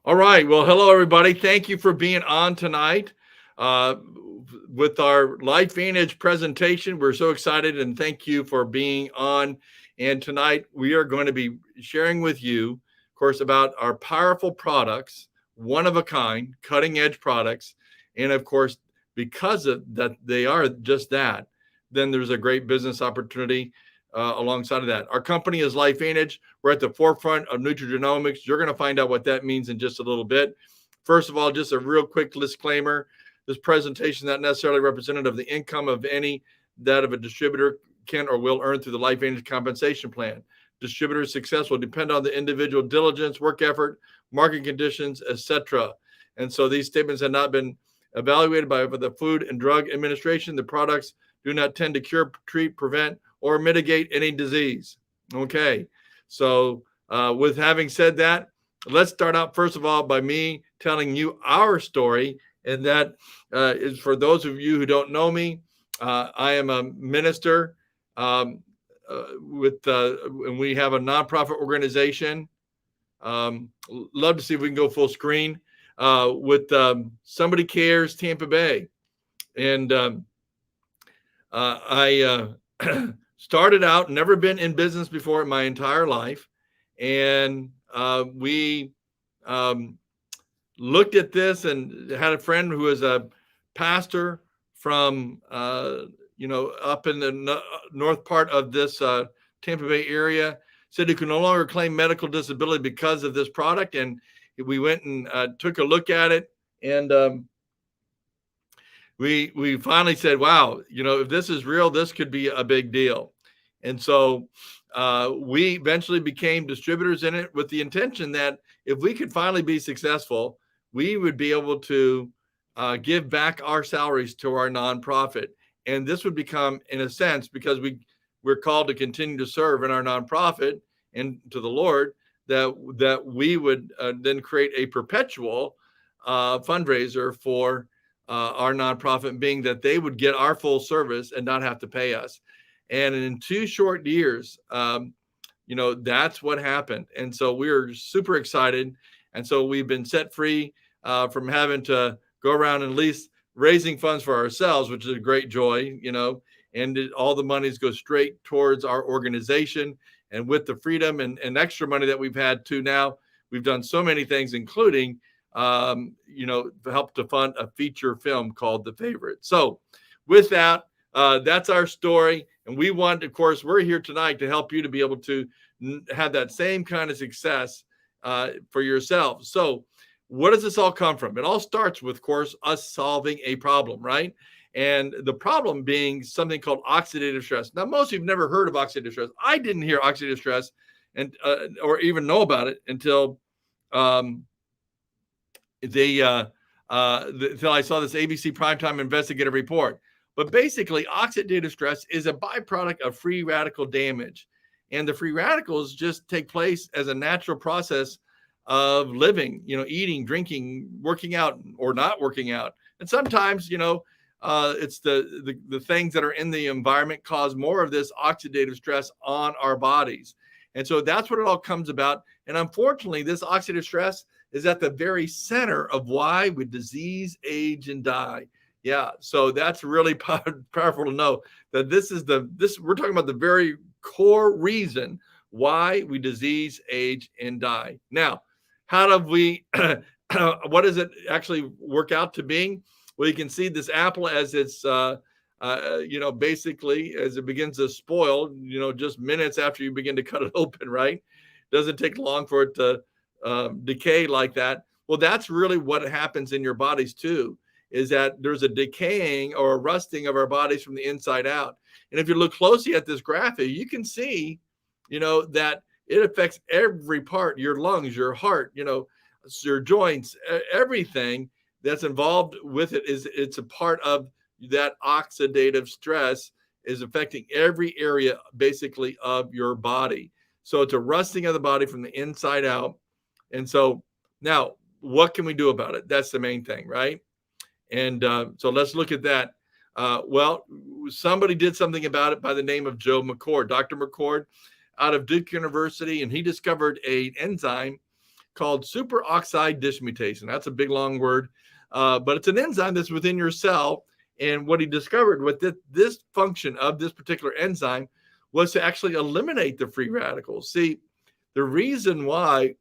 All right. Well, hello, everybody. Thank you for being on tonight uh, with our Life Vantage presentation. We're so excited and thank you for being on. And tonight we are going to be sharing with you, of course, about our powerful products, one of a kind, cutting edge products. And of course, because of that, they are just that, then there's a great business opportunity alongside of that. Our company is Life Vantage. We're at the forefront of nutrigenomics. You're going to find out what that means in just a little bit. First of all, just a real quick disclaimer. This presentation is not necessarily representative of the income of any that of a distributor can or will earn through the Life Vantage compensation plan. Distributor success will depend on the individual diligence, work effort, market conditions, etc. And so these statements have not been evaluated by the Food and Drug Administration. The products do not tend to cure, treat, prevent, or mitigate any disease. Okay, so with having said that, let's start out first of all by me telling you our story, and that is for those of you who don't know me. I am a minister and we have a nonprofit organization. Love to see if we can go full screen with Somebody Cares Tampa Bay, and I started out, never been in business before in my entire life. And we looked at this and had a friend who was a pastor from, up in the north part of this Tampa Bay area, said he could no longer claim medical disability because of this product. And we went and took a look at it. And we finally said, wow, if this is real, this could be a big deal. And so we eventually became distributors in it with the intention that if we could finally be successful, we would be able to give back our salaries to our nonprofit. And this would become, in a sense, because we're called to continue to serve in our nonprofit and to the Lord, that we would then create a perpetual fundraiser for our nonprofit, being that they would get our full service and not have to pay us. And in 2 short years, that's what happened. And so we were super excited. And so we've been set free from having to go around and at least raising funds for ourselves, which is a great joy, and all the monies go straight towards our organization. And with the freedom and extra money that we've had to now, we've done so many things, including help to fund a feature film called The Favorite. So with that, that's our story. And we want, of course, we're here tonight to help you to be able to have that same kind of success for yourself. So what does this all come from? It all starts with, of course, us solving a problem, right? And the problem being something called oxidative stress. Now, most of you've never heard of oxidative stress. I didn't hear oxidative stress and or even know about it until until I saw this ABC Primetime Investigative Report. But basically, oxidative stress is a byproduct of free radical damage. And the free radicals just take place as a natural process of living, eating, drinking, working out, or not working out. And sometimes, it's the things that are in the environment cause more of this oxidative stress on our bodies. And so that's what it all comes about. And unfortunately, this oxidative stress is at the very center of why we disease, age, and die. Yeah, so that's really powerful to know that we're talking about the very core reason why we disease, age, and die. Now, how do we? What does it actually work out to being? Well, you can see this apple as it's, basically as it begins to spoil, just minutes after you begin to cut it open, right? Doesn't take long for it to decay like that. Well, that's really what happens in your bodies too, is that there's a decaying or a rusting of our bodies from the inside out. And if you look closely at this graphic, you can see, that it affects every part, your lungs, your heart, your joints, everything that's involved with it's a part of that oxidative stress is affecting every area basically of your body. So it's a rusting of the body from the inside out. And so now what can we do about it? That's the main thing, right? And so let's look at that. Well, somebody did something about it by the name of Joe McCord, Dr. McCord out of Duke University, and he discovered an enzyme called superoxide dismutase. And that's a big, long word, but it's an enzyme that's within your cell. And what he discovered with this function of this particular enzyme was to actually eliminate the free radicals. See, the reason why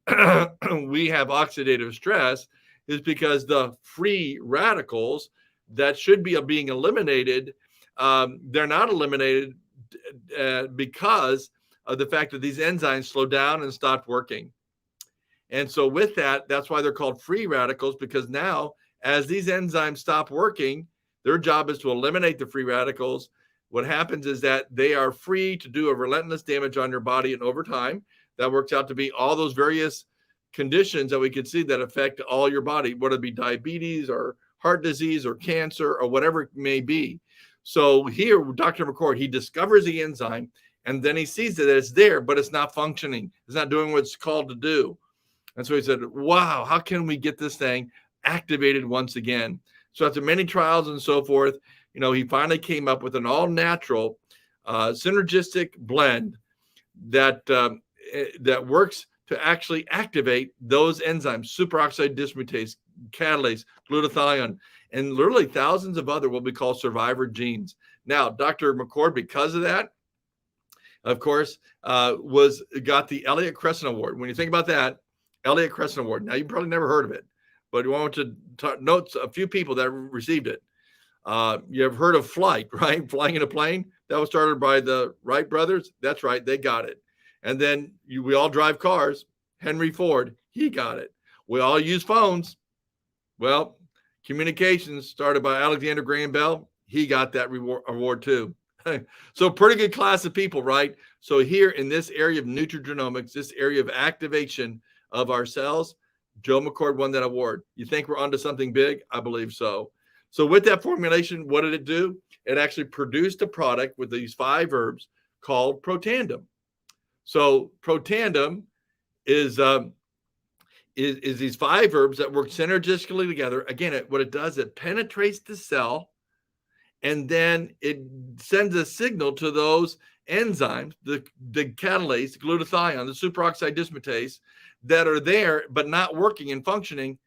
we have oxidative stress is because the free radicals that should be being eliminated, they're not eliminated because of the fact that these enzymes slow down and stopped working. And so with that, that's why they're called free radicals, because now as these enzymes stop working, their job is to eliminate the free radicals. What happens is that they are free to do a relentless damage on your body, and over time, that works out to be all those various conditions that we could see that affect all your body, whether it be diabetes or heart disease or cancer or whatever it may be. So here, Dr. McCord, he discovers the enzyme, and then he sees that it's there, but it's not functioning. It's not doing what it's called to do. And so he said, wow, how can we get this thing activated once again? So after many trials and so forth, he finally came up with an all-natural synergistic blend that works to actually activate those enzymes, superoxide dismutase, catalase, glutathione, and literally thousands of other what we call survivor genes. Now, Dr. McCord, because of that, of course, got the Elliott Crescent Award. When you think about that, Elliott Crescent Award. Now, you probably never heard of it, but we want to note a few people that received it. You have heard of flight, right? Flying in a plane. That was started by the Wright brothers. That's right. They got it. And then we all drive cars. Henry Ford, he got it. We all use phones. Well, communications started by Alexander Graham Bell. He got that award too. So pretty good class of people, right? So here in this area of nutrigenomics, this area of activation of our cells, Joe McCord won that award. You think we're onto something big? I believe so. So with that formulation, what did it do? It actually produced a product with these 5 herbs called Protandim. So Protandim is these 5 herbs that work synergistically together. Again, what it does, it penetrates the cell, and then it sends a signal to those enzymes, the catalase, the glutathione, the superoxide dismutase, that are there but not working and functioning.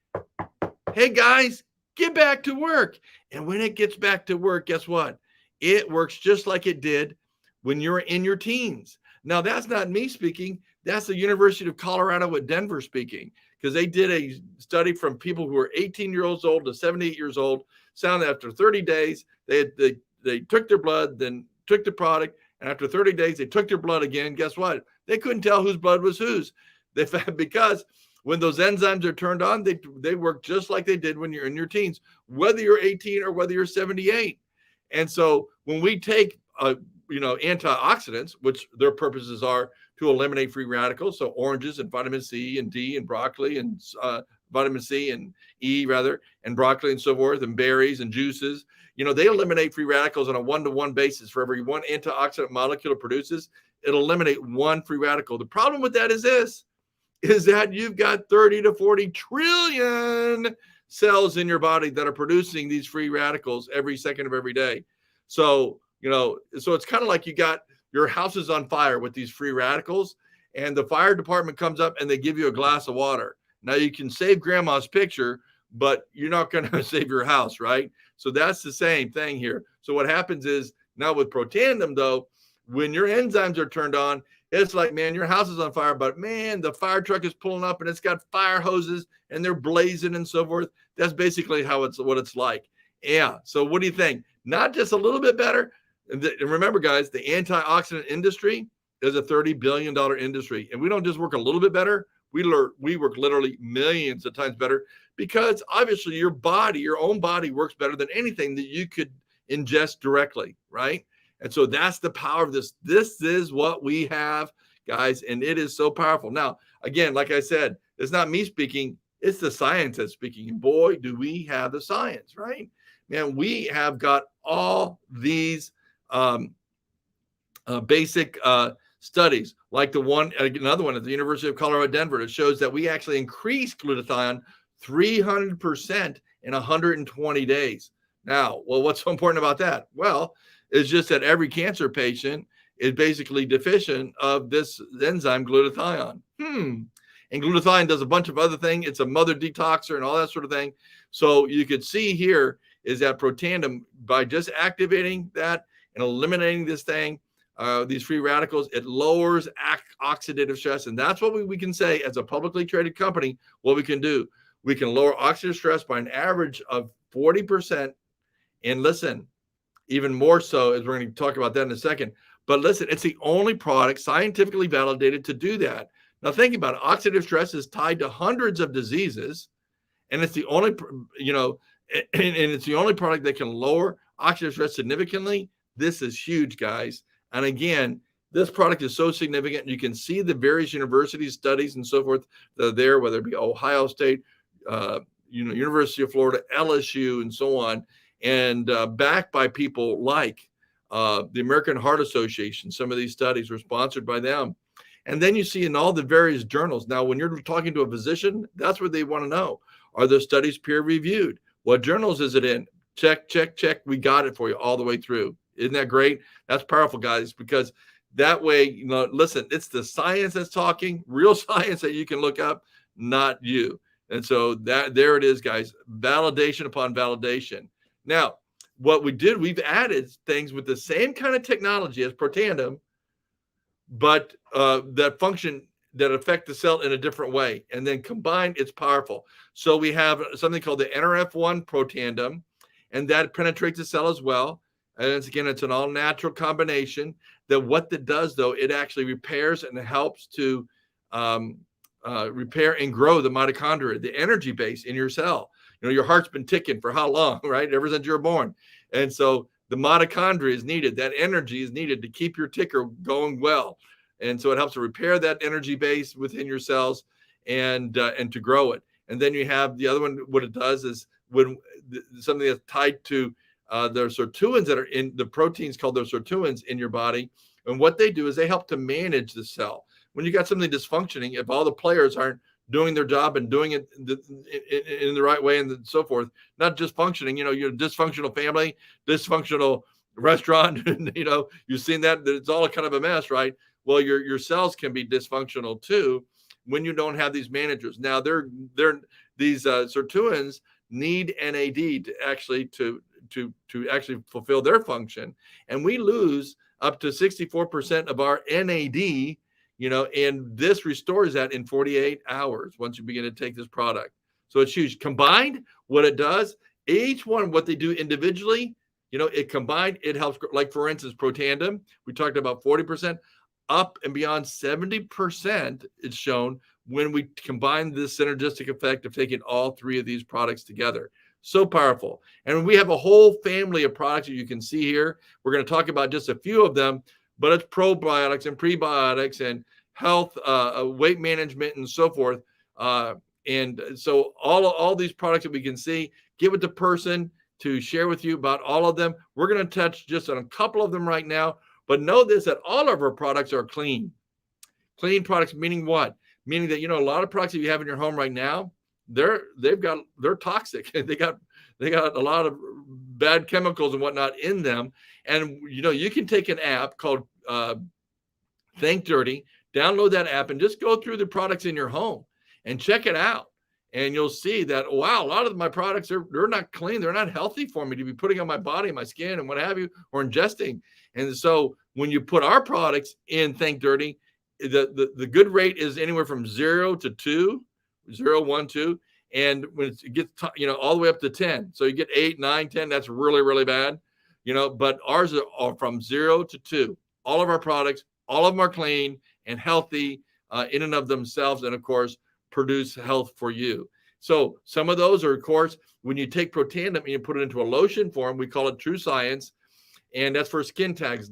Hey guys, get back to work. And when it gets back to work, guess what? It works just like it did when you're in your teens. Now, that's not me speaking. That's the University of Colorado at Denver speaking, because they did a study from people who were 18 years old to 78 years old. Found that after 30 days, they took their blood, then took the product, and after 30 days, they took their blood again. Guess what? They couldn't tell whose blood was whose. Because when those enzymes are turned on, they work just like they did when you're in your teens, whether you're 18 or whether you're 78. And so when we take antioxidants, which their purposes are to eliminate free radicals, so oranges and vitamin C and D and broccoli and vitamin C and E rather, and broccoli and so forth, and berries and juices, they eliminate free radicals on a 1-to-1 basis. For every 1 antioxidant molecule it produces, it'll eliminate 1 free radical. The problem with that is that you've got 30 to 40 trillion cells in your body that are producing these free radicals every second of every day. So, so it's kind of like you got your house is on fire with these free radicals, and the fire department comes up and they give you a glass of water. Now you can save grandma's picture, but you're not going to save your house, right? So that's the same thing here. So what happens is now with Protandim, though, when your enzymes are turned on, it's like, man, your house is on fire, but man, the fire truck is pulling up and it's got fire hoses and they're blazing and so forth. That's basically what it's like. Yeah. So what do you think? Not just a little bit better. And remember, guys, the antioxidant industry is a $30 billion industry. And we don't just work a little bit better. We work literally millions of times better, because obviously your own body works better than anything that you could ingest directly, right? And so that's the power of this. This is what we have, guys, and it is so powerful. Now, again, like I said, it's not me speaking. It's the science that's speaking. And boy, do we have the science, right? Man, we have got all these basic studies, like another one at the University of Colorado, Denver, that shows that we actually increase glutathione 300% in 120 days. Now, well, what's so important about that? Well, it's just that every cancer patient is basically deficient of this enzyme glutathione. And glutathione does a bunch of other things. It's a mother detoxer and all that sort of thing. So you could see here is that Protandim, by just activating that and eliminating this thing, these free radicals, it lowers oxidative stress. And that's what we can say as a publicly traded company, what we can do. We can lower oxidative stress by an average of 40%. And listen, even more so, as we're going to talk about that in a second. But listen, it's the only product scientifically validated to do that. Now, think about it. Oxidative stress is tied to hundreds of diseases, and it's the only, and it's the only product that can lower oxidative stress significantly. This is huge, guys. And again, this product is so significant. You can see the various universities, studies, and so forth that are there, whether it be Ohio State, University of Florida, LSU, and so on, and backed by people like the American Heart Association. Some of these studies were sponsored by them. And then you see in all the various journals. Now, when you're talking to a physician, that's what they want to know. Are the studies peer reviewed? What journals is it in? Check, check, check. We got it for you all the way through. Isn't that great? That's powerful, guys, because that way, listen, it's the science that's talking, real science that you can look up, not you. And so there it is, guys. Validation upon validation. Now, what we did, we've added things with the same kind of technology as Protandim, but that function that affect the cell in a different way. And then combined, it's powerful. So we have something called the NRF1 Protandim, and that penetrates the cell as well. And it's an all-natural combination that what that does, though, it actually repairs and helps to repair and grow the mitochondria, the energy base in your cell. Your heart's been ticking for how long, right? Ever since you're born. And so the mitochondria is needed. That energy is needed to keep your ticker going well. And so it helps to repair that energy base within your cells and to grow it. And then you have the other one. What it does is when something that's tied to the sirtuins that are in the proteins called those sirtuins in your body. And what they do is they help to manage the cell. When you got something dysfunctioning, if all the players aren't doing their job and doing it in the right way and so forth, not just functioning, you're a dysfunctional family, dysfunctional restaurant, you've seen that it's all kind of a mess, right? Well, your cells can be dysfunctional too when you don't have these managers. Now these sirtuins need NAD to actually fulfill their function. And we lose up to 64% of our NAD, and this restores that in 48 hours once you begin to take this product. So it's huge. Combined, what it does, each one, what they do individually, it combined, it helps. Like, for instance, Protandim, we talked about 40%, up and beyond 70%, it's shown when we combine this synergistic effect of taking all three of these products together. So powerful. And we have a whole family of products that you can see here. We're going to talk about just a few of them, but it's probiotics and prebiotics and health, weight management, and so forth. And so all these products that we can see, give it to person to share with you about all of them. We're going to touch just on a couple of them right now, but know this, that all of our products are clean. Clean products, meaning what? Meaning that, a lot of products that you have in your home right now, they're toxic. They got a lot of bad chemicals and whatnot in them. And, you can take an app called Think Dirty, download that app and just go through the products in your home and check it out. And you'll see that, wow, a lot of my products they're not clean. They're not healthy for me to be putting on my body, my skin, and what have you, or ingesting. And so when you put our products in Think Dirty, the good rate is anywhere from 0 to 2, 0, 1, 2. And when it gets, all the way up to 10. So you get 8, 9, 10, that's really, really bad, but ours are from 0 to 2. All of our products, all of them are clean and healthy in and of themselves. And of course, produce health for you. So some of those are, of course, when you take Protandim and you put it into a lotion form, we call it True Science. And that's for skin tags,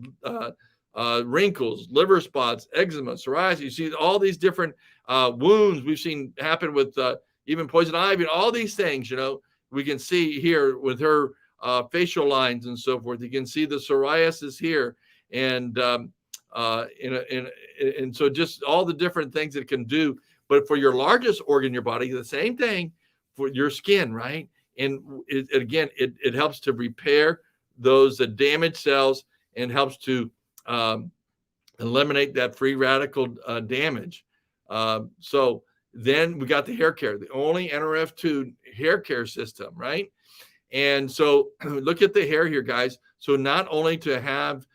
wrinkles, liver spots, eczema, psoriasis. You see all these different wounds we've seen happen with even poison ivy, and all these things, we can see here with her facial lines and so forth. You can see the psoriasis here. And so just all the different things it can do. But for your largest organ in your body, the same thing for your skin, right? And it helps to repair those damaged cells and helps to eliminate that free radical damage. So Then we got the hair care, the only NRF2 hair care system, right? And so look at the hair here, guys. So not only to have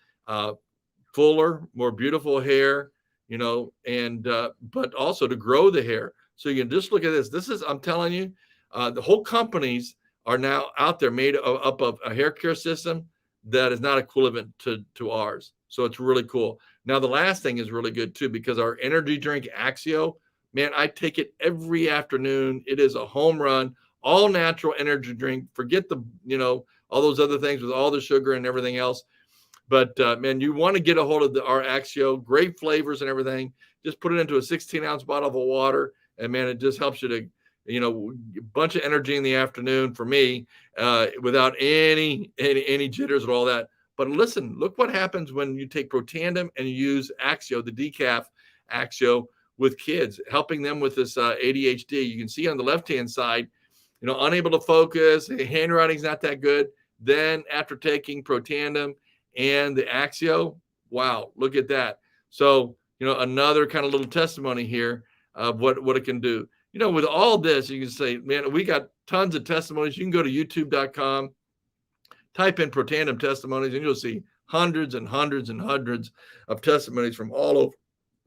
fuller, more beautiful hair, and but also to grow the hair. So you can just look at this. This is, I'm telling you, the whole companies are now out there made up of a hair care system that is not equivalent to ours. So it's really cool. Now, the last thing is really good too, because our energy drink Axio, man, I take it every afternoon. It is a home run, all natural energy drink. Forget the, all those other things with all the sugar and everything else. But man, you want to get a hold of our Axio, great flavors and everything. Just put it into a 16-ounce bottle of water, and man, it just helps you to, a bunch of energy in the afternoon for me, without any jitters or all that. But listen, look what happens when you take Protandim and you use Axio, the decaf Axio, with kids, helping them with this ADHD. You can see on the left-hand side, unable to focus, handwriting's not that good. Then after taking Protandim and the Axio, wow, look at that. So, another kind of little testimony here of what it can do. With all this, you can say, man, we got tons of testimonies. You can go to youtube.com, type in Protandim testimonies, and you'll see hundreds and hundreds and hundreds of testimonies from all over.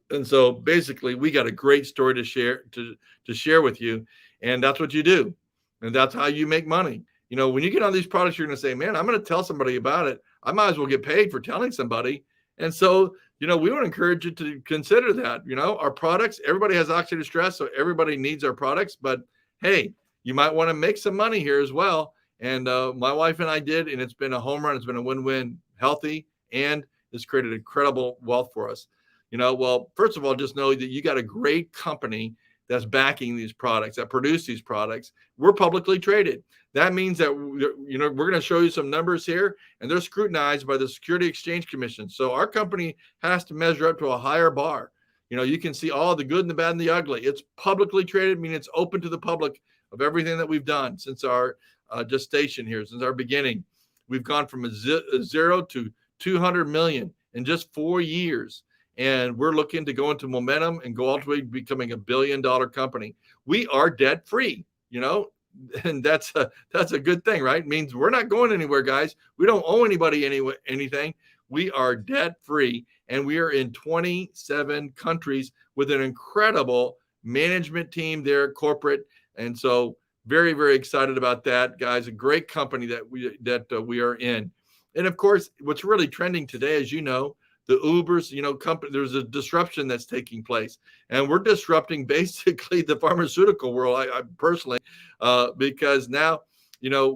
And so basically, we got a great story to share with you. And that's what you do. And that's how you make money. When you get on these products, you're going to say, man, I'm going to tell somebody about it. I might as well get paid for telling somebody. And so, we want to encourage you to consider that. Our products, everybody has oxidative stress, so everybody needs our products. But hey, you might want to make some money here as well. And my wife and I did, and it's been a home run. It's been a win-win, healthy, and it's created incredible wealth for us. Well, first of all, just know that you got a great company that's backing these products, that produce these products. We're publicly traded. That means that, we're going to show you some numbers here, and they're scrutinized by the Security Exchange Commission. So our company has to measure up to a higher bar. You can see all the good and the bad and the ugly. It's publicly traded, meaning it's open to the public of everything that we've done since our gestation here, since our beginning. We've gone from a zero to 200 million in just 4 years. And we're looking to go into momentum and go all the way to becoming $1 billion company. We are debt free, and that's a good thing, right? It means we're not going anywhere, guys. We don't owe anybody anything. We are debt free, and we are in 27 countries with an incredible management team there, corporate. And so very, very excited about that, guys. A great company that we are in. And of course, what's really trending today, as you know, the Ubers, there's a disruption that's taking place, and we're disrupting basically the pharmaceutical world. I personally, because now,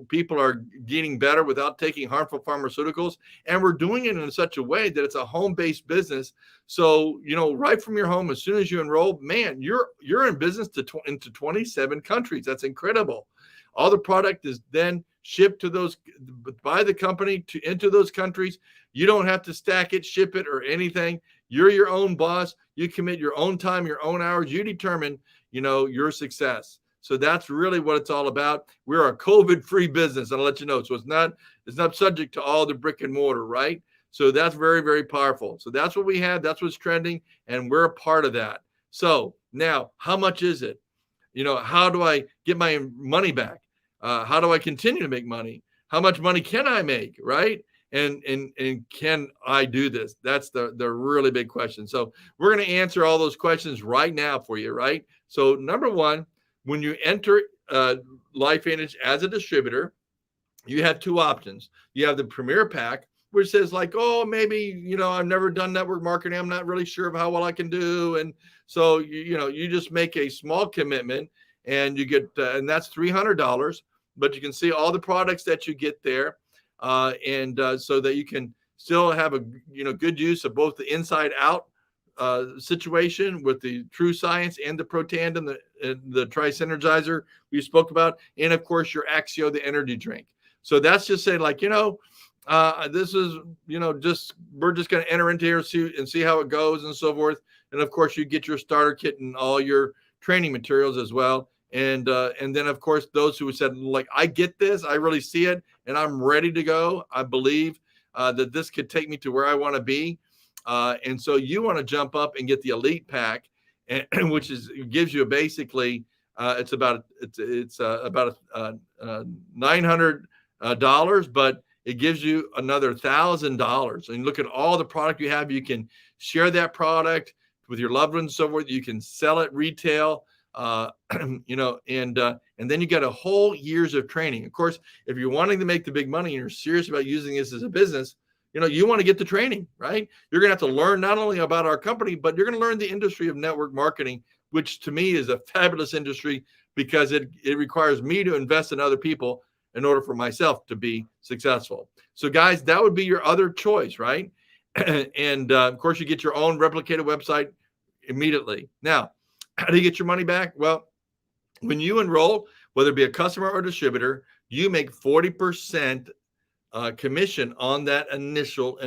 people are getting better without taking harmful pharmaceuticals, and we're doing it in such a way that it's a home-based business. So, right from your home, as soon as you enroll, man, you're in business into 27 countries. That's incredible. All the product is then shipped to those by the company into those countries. You don't have to stack it, ship it, or anything. You're your own boss. You commit your own time, your own hours. You determine, your success. So that's really what it's all about. We're a COVID-free business. I'll let you know. So it's not subject to all the brick and mortar, right? So that's very, very powerful. So that's what we have. That's what's trending, and we're a part of that. So now, how much is it? How do I get my money back? How do I continue to make money? How much money can I make, right? And can I do this? That's the really big question. So we're going to answer all those questions right now for you, right? So number one, when you enter LifeVantage as a distributor, you have two options. You have the Premier Pack, which says like, oh, maybe, I've never done network marketing. I'm not really sure of how well I can do. And so, you just make a small commitment, and you get, and that's $300, but you can see all the products that you get there. And so that you can still have a good use of both the inside out situation with the True Science and the Protandim, the Tri-Synergizer we spoke about, and of course your Axio, the energy drink. So that's just saying like, this is, we're just going to enter into here and see how it goes and so forth. And of course you get your starter kit and all your training materials as well. And then of course, those who said like, I get this, I really see it, and I'm ready to go. I believe that this could take me to where I want to be. And so you want to jump up and get the Elite Pack. and which is gives you basically it's about $900, but it gives you another $1,000. And look at all the product you have. You can share that product with your loved ones, so forth. You can sell it retail, and then you got a whole years of training. Of course, if you're wanting to make the big money and you're serious about using this as a business, you want to get the training, right? You're going to have to learn not only about our company, but you're going to learn the industry of network marketing, which to me is a fabulous industry because it requires me to invest in other people in order for myself to be successful. So guys, that would be your other choice, right? And of course, you get your own replicated website immediately. Now, how do you get your money back? Well, when you enroll, whether it be a customer or distributor, you make 40% commission on that initial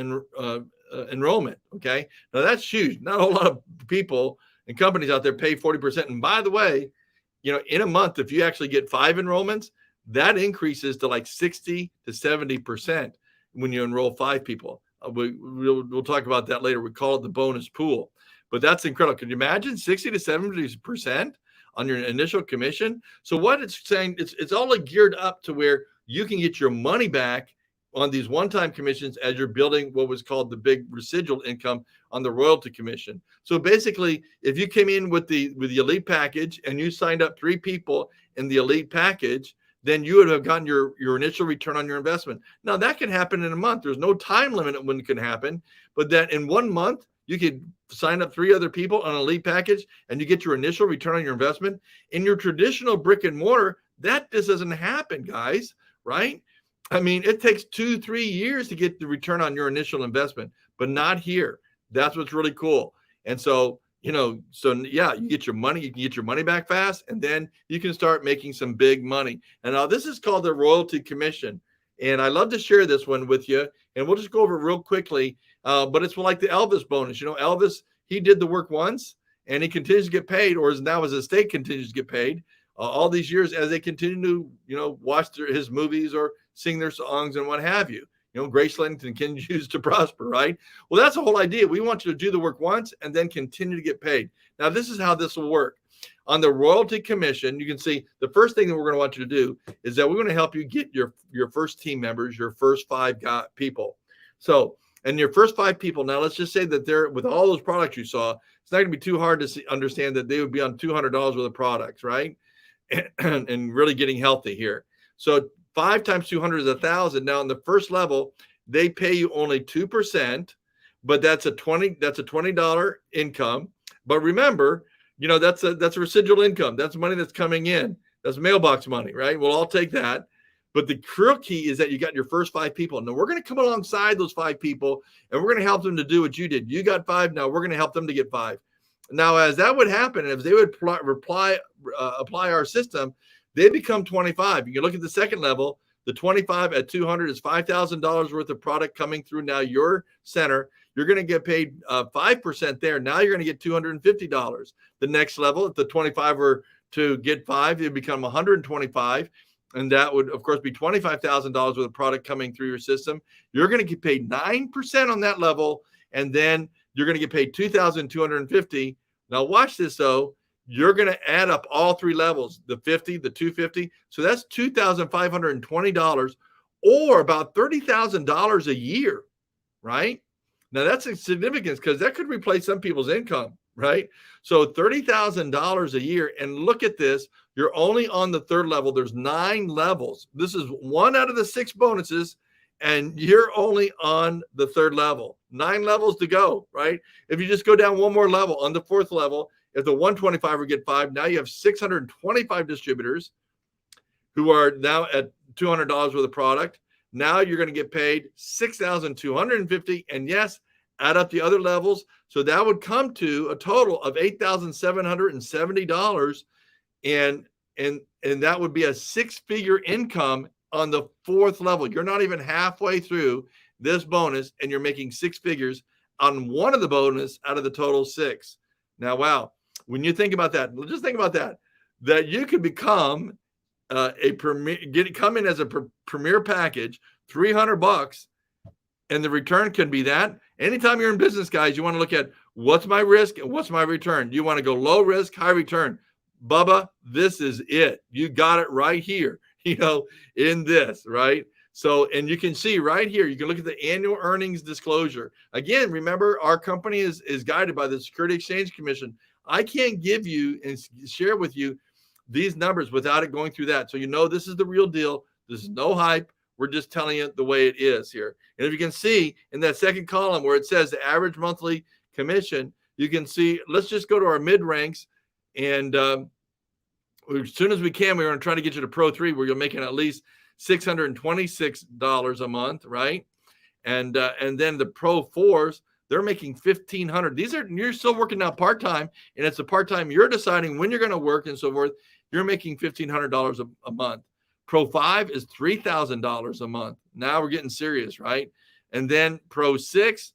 enrollment. Okay. Now that's huge. Not a whole lot of people and companies out there pay 40%. And by the way, in a month, if you actually get 5 enrollments, that increases to like 60 to 70% when you enroll 5 people. We'll talk about that later. We call it the bonus pool, but that's incredible. Can you imagine 60 to 70% on your initial commission? So what it's saying, it's all geared up to where you can get your money back on these one-time commissions as you're building what was called the big residual income on the royalty commission. So basically, if you came in with the elite package and you signed up 3 people in the elite package, then you would have gotten your initial return on your investment. Now that can happen in a month. There's no time limit when it can happen, but that in 1 month, you could sign up 3 other people on an elite package and you get your initial return on your investment. In your traditional brick and mortar, that just doesn't happen, guys, right? I mean, it takes 2-3 years to get the return on your initial investment, but not here. That's what's really cool. And so, you get your money, you can get your money back fast, and then you can start making some big money. And now this is called the royalty commission. And I love to share this one with you. And we'll just go over it real quickly. But it's like the Elvis bonus. Elvis, he did the work once and he continues to get paid, or now his estate continues to get paid all these years as they continue to, watch his movies or sing their songs and what have you. Graceland continues to prosper, right? Well, that's the whole idea. We want you to do the work once and then continue to get paid. Now, this is how this will work. On the royalty commission, you can see the first thing that we're going to want you to do is that we're going to help you get your first team members, your first 5 people. So, and your first 5 people, now let's just say that they're with all those products you saw, it's not going to be too hard to understand that they would be on $200 worth of products, right? And really getting healthy here. So 5 times 200 is 1,000. Now, in the first level, they pay you only 2%, but that's a $20 income. But remember, that's a residual income. That's money that's coming in. That's mailbox money, right? We'll all take that. But the real key is that you got your first 5 people. Now we're going to come alongside those 5 people, and we're going to help them to do what you did. You got 5. Now we're going to help them to get 5. Now, as that would happen, if they would apply our system, they become 25. You can look at the second level. The 25 at 200 is $5,000 worth of product coming through now your center. You're going to get paid 5% there. Now you're going to get $250. The next level, if the 25 were to get 5, it become 125. And that would, of course, be $25,000 worth of product coming through your system. You're going to get paid 9% on that level. And then you're going to get paid $2,250. Now watch this though. You're going to add up all 3 levels, the 50, the 250. So that's $2,520 or about $30,000 a year, right? Now that's a significance because that could replace some people's income, right? So $30,000 a year. And look at this. You're only on the 3rd level. There's 9 levels. This is 1 out of the 6 bonuses. And you're only on the 3rd level. 9 levels to go, right? If you just go down 1 more level on the 4th level, if the 125 would get 5, now you have 625 distributors who are now at $200 worth of product. Now you're going to get paid $6,250. And yes, add up the other levels. So that would come to a total of $8,770. And that would be a 6-figure income on the 4th level. You're not even halfway through this bonus and you're making 6 figures on one of the bonus out of the total 6. Now, wow. When you think about that, just think about that you could become come in as a premier package, $300, and the return can be that. Anytime you're in business, guys, you want to look at What's my risk and what's my return? Do you want to go low risk, high return? Bubba, this is it. You got it right here, in this, right? So, and you can see right here, you can look at the annual earnings disclosure. Again, remember, our company is guided by the Security Exchange Commission. I can't give you and share with you these numbers without it going through that. So, this is the real deal. This is no hype. We're just telling you the way it is here. And if you can see in that second column where it says the average monthly commission, you can see, let's just go to our mid ranks. And as soon as we can, we're going to try to get you to Pro 3, where you're making at least $626 a month, right? And then the Pro 4s, they're making $1,500. You're still working now part-time, and it's a part-time you're deciding when you're going to work and so forth. You're making $1,500 a month. Pro 5 is $3,000 a month. Now we're getting serious, right? And then Pro 6,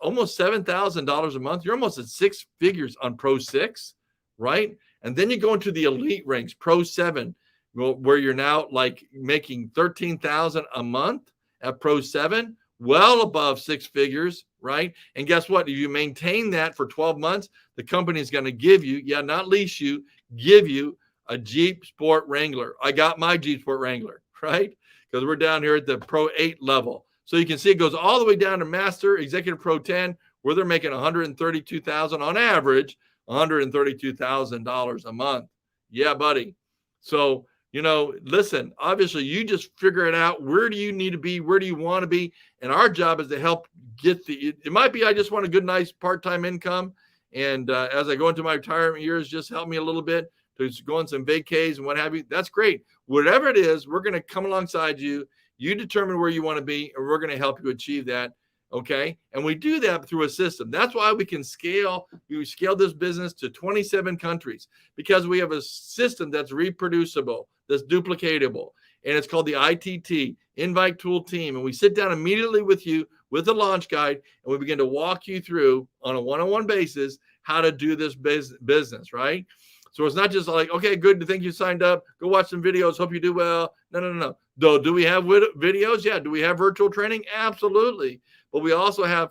almost $7,000 a month. You're almost at six figures on Pro 6, right? And then you go into the elite ranks, Pro 7, where you're now like making $13,000 a month at Pro 7, well above six figures, right? And guess what? If you maintain that for 12 months, the company is going to give you, not lease you, give you a Jeep Sport Wrangler. I got my Jeep Sport Wrangler, right? Because we're down here at the Pro 8 level. So you can see it goes all the way down to Master Executive Pro 10, where they're making $132,000 on average, $132,000 a month. Yeah, buddy. So, listen, obviously you just figure it out. Where do you need to be? Where do you want to be? And our job is to help get it might be, I just want a good, nice part-time income. And as I go into my retirement years, just help me a little bit to go on some vacays and what have you. That's great. Whatever it is, we're going to come alongside you. You determine where you want to be, and we're going to help you achieve that. Okay. And we do that through a system. That's why we can scale. We scale this business to 27 countries, because we have a system that's reproducible, that's duplicatable. And it's called the ITT, Invite Tool Team. And we sit down immediately with you with the launch guide, and we begin to walk you through on a one-on-one basis how to do this business, right? So it's not just like, okay, good to think you signed up. Go watch some videos. Hope you do well. No. Do we have videos? Yeah. Do we have virtual training? Absolutely. But we also have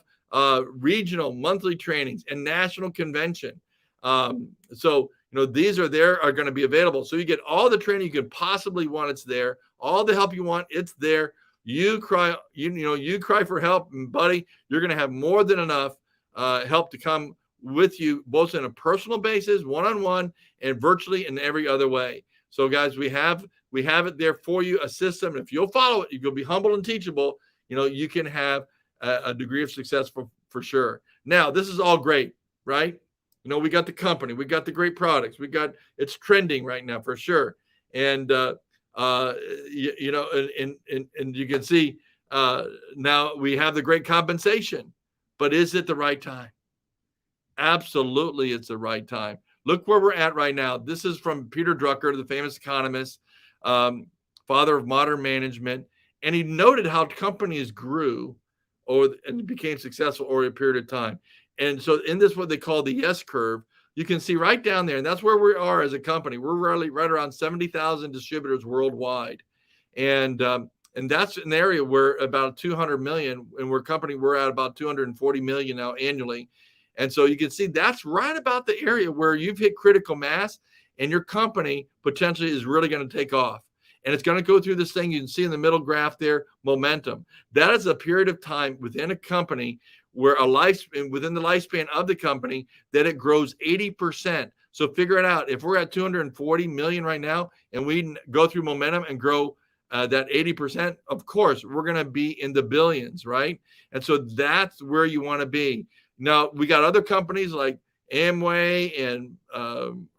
regional monthly trainings and national convention. So these are going to be available. So you get all the training you could possibly want. It's there. All the help you want. It's there. You cry for help, buddy. You're going to have more than enough help to come with you, both on a personal basis, one-on-one, and virtually in every other way. So guys, we have it there for you, a system. If you'll follow it, you'll be humble and teachable. You can have a degree of success for sure. Now, this is all great, right? We got the company, we got the great products, it's trending right now for sure. And, and you can see now we have the great compensation, but is it the right time? Absolutely, it's the right time. Look where we're at right now. This is from Peter Drucker, the famous economist, father of modern management. And he noted how companies grew and became successful over a period of time. And so in this, what they call the S curve, you can see right down there. And that's where we are as a company. We're really right around 70,000 distributors worldwide. And that's an area where about 200 million, and we're at about 240 million now annually. And so you can see that's right about the area where you've hit critical mass, and your company potentially is really going to take off. And it's going to go through this thing you can see in the middle graph there, momentum. That is a period of time within a company where within the lifespan of the company, that it grows 80%. So figure it out. If we're at 240 million right now, and we go through momentum and grow that 80%, of course, we're going to be in the billions, right? And so that's where you want to be. Now, we got other companies like Amway and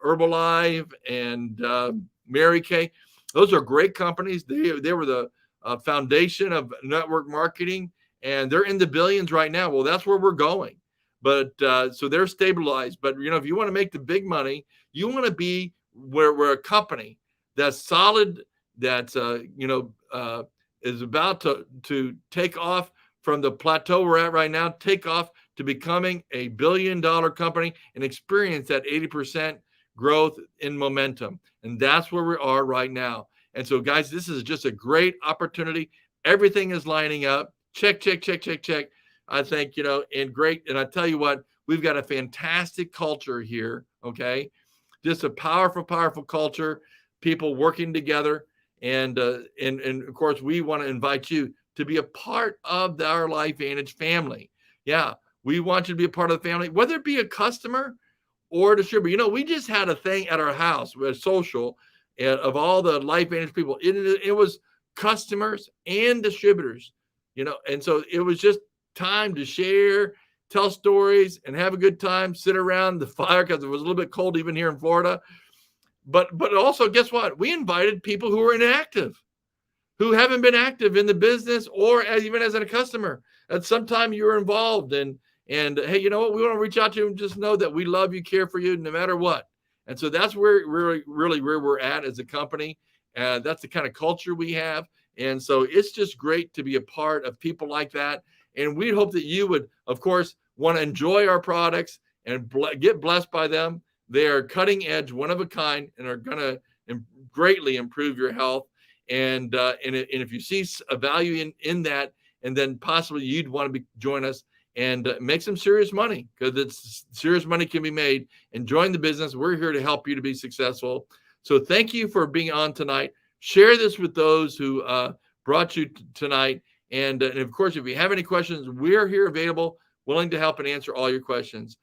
Herbalife and Mary Kay. Those are great companies. They were the foundation of network marketing, and they're in the billions right now. Well, that's where we're going. But so they're stabilized. But, if you want to make the big money, you want to be where we're a company that's solid, that's, is about to take off from the plateau we're at right now, take off to becoming a billion-dollar company and experience that 80% growth in momentum. And that's where we are right now. And so, guys, this is just a great opportunity. Everything is lining up. Check. I think, and great. And I tell you what, We've got a fantastic culture here. Okay. Just a powerful, powerful culture, people working together. And of course, we want to invite you to be a part of our LifeVantage family. Yeah, we want you to be a part of the family, whether it be a customer or a distributor. We just had a thing at our house, a social, of all the LifeVantage people. It was customers and distributors, and so it was just time to share, tell stories, and have a good time, sit around the fire because it was a little bit cold even here in Florida. But also, guess what? We invited people who were inactive, who haven't been active in the business or even as a customer. At some time you were involved, and hey, you know what? We want to reach out to you and just know that we love you, care for you, no matter what. And so that's where really where we're at as a company. That's the kind of culture we have. And so it's just great to be a part of people like that. And we hope that you would, of course, want to enjoy our products and get blessed by them. They are cutting edge, one of a kind, and are going to greatly improve your health. And if you see a value in that, and then possibly you'd want to join us and make some serious money, because it's serious money can be made, and join the business. We're here to help you to be successful. So thank you for being on tonight. Share this with those who brought you tonight. And of course, if you have any questions, we're here available, willing to help and answer all your questions.